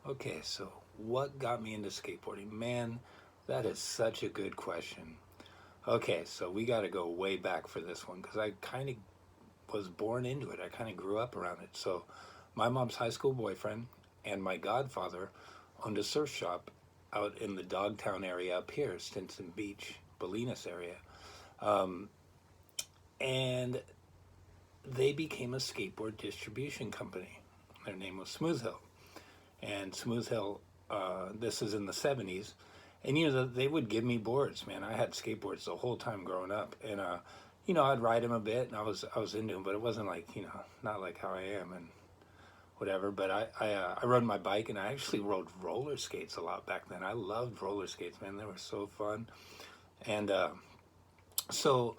Okay, so what got me into skateboarding? Man, that is such a good question. Okay, so we got to go way back for this one because I kind of was born into it. I kind of grew up around it. So, my mom's high school boyfriend and my godfather owned a surf shop out in the Dogtown area up here, Stinson Beach, Bolinas area. Um, and they became a skateboard distribution company. Their name was Smooth Hill. And Smooth Hill, this is in the 70s. And, they would give me boards, man. I had skateboards the whole time growing up. And, I'd ride them a bit and I was into them, but it wasn't like, not like how I am and whatever. But I rode my bike and I actually rode roller skates a lot back then. I loved roller skates, man. They were so fun. And so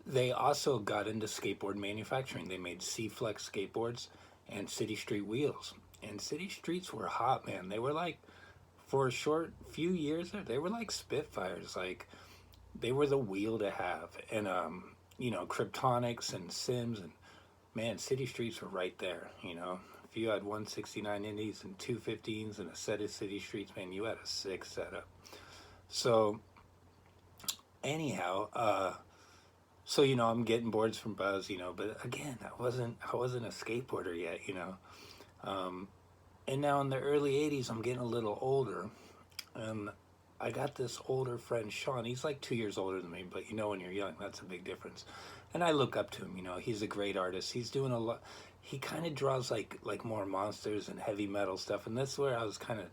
they also got into skateboard manufacturing. They made C-Flex skateboards and City Street wheels. And City Streets were hot, man. They were like, for a short few years there, they were like Spitfires. Like, they were the wheel to have. And, Kryptonics and Sims and, man, City Streets were right there, If you had 169 Indies and 215s and a set of City Streets, man, you had a sick setup. So, anyhow, I'm getting boards from Buzz, but again, I wasn't a skateboarder yet, Um, and now in the early 80s, I'm getting a little older, and I got this older friend, Sean. He's like 2 years older than me, but when you're young, that's a big difference. And I look up to him. He's a great artist. He's doing a lot. He kind of draws like more monsters and heavy metal stuff, and that's where I was kind of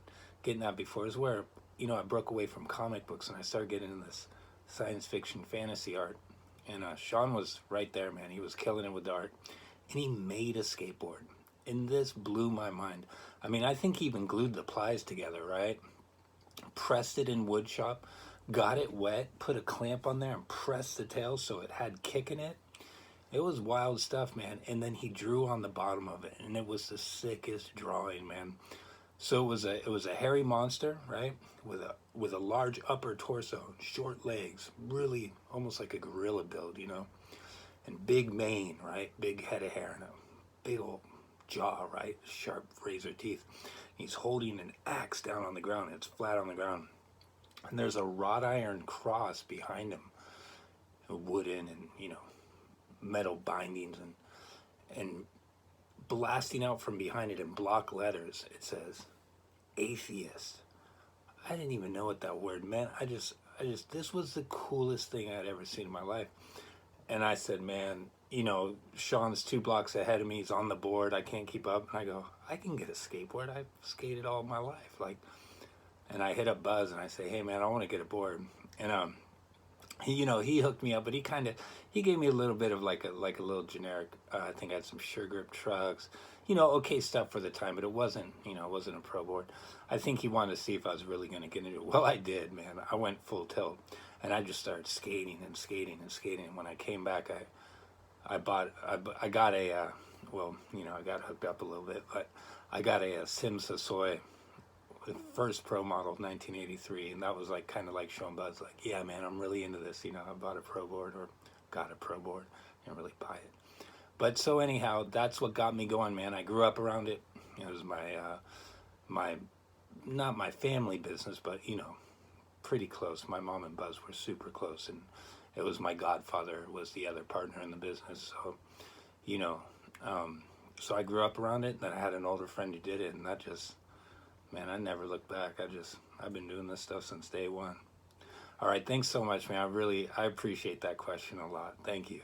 getting at before. Is where I broke away from comic books and I started getting into this science fiction fantasy art. And Sean was right there, man. He was killing it with the art, and he made a skateboard. And this blew my mind. I mean, I think he even glued the plies together, right? Pressed it in wood shop, got it wet, put a clamp on there, and pressed the tail so it had kick in it. It was wild stuff, man. And then he drew on the bottom of it, and it was the sickest drawing, man. So it was a hairy monster, right? With a large upper torso, short legs, really almost like a gorilla build, and big mane, right? Big head of hair and a big old jaw, right? Sharp razor teeth. He's holding an axe down on the ground. It's flat on the ground. And there's a wrought iron cross behind him, wooden and, metal bindings and blasting out from behind it in block letters. It says atheist. I didn't even know what that word meant. This was the coolest thing I'd ever seen in my life. And I said, man, Sean's 2 blocks ahead of me. He's on the board. I can't keep up. And I go, I can get a skateboard. I've skated all my life. And I hit up Buzz and I say, hey, man, I want to get a board. And he hooked me up, but he gave me a little bit of like a little generic. I think I had some Sure Grip trucks, okay stuff for the time, but it wasn't a pro board. I think he wanted to see if I was really going to get into it. Well, I did, man. I went full tilt, and I just started skating and skating and skating. And when I came back, I got a I got hooked up a little bit, but I got a Sim Sassoy, the first pro model of 1983, and that was like kind of like showing Buzz, like, yeah, man, I'm really into this. I bought a pro board or got a pro board. Didn't really buy it, but so anyhow, that's what got me going, man. I grew up around it. It was my not my family business, but pretty close. My mom and Buzz were super close, and it was my godfather was the other partner in the business. So, you know, so I grew up around it. Then I had an older friend who did it, and that just, man, I never looked back. I've been doing this stuff since day one. All right, thanks so much, man. I appreciate that question a lot. Thank you.